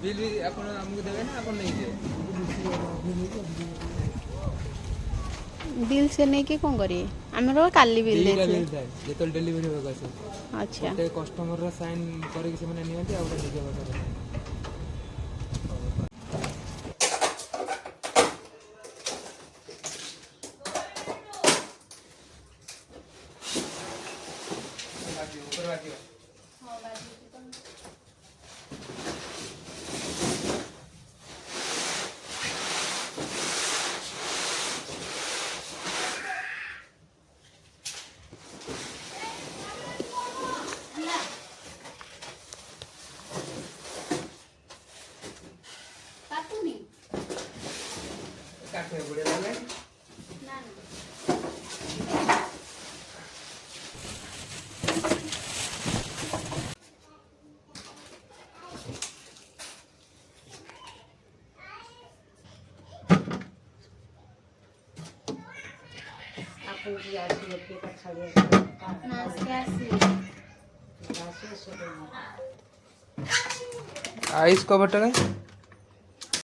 bill भी अपन हमको देवे ना अपन नहीं दे बिल से नहीं कि कौन करिए आमर काली बिल दीटा देते बिल थाए जेतल डिलीवरी होगा से अच्छा गोटे कस्टमर रा साइन करके से माने नियंती आ गोटे निजे बता काटे बुढ़े लगे अपन जी आज के का खाली आइस कवर टा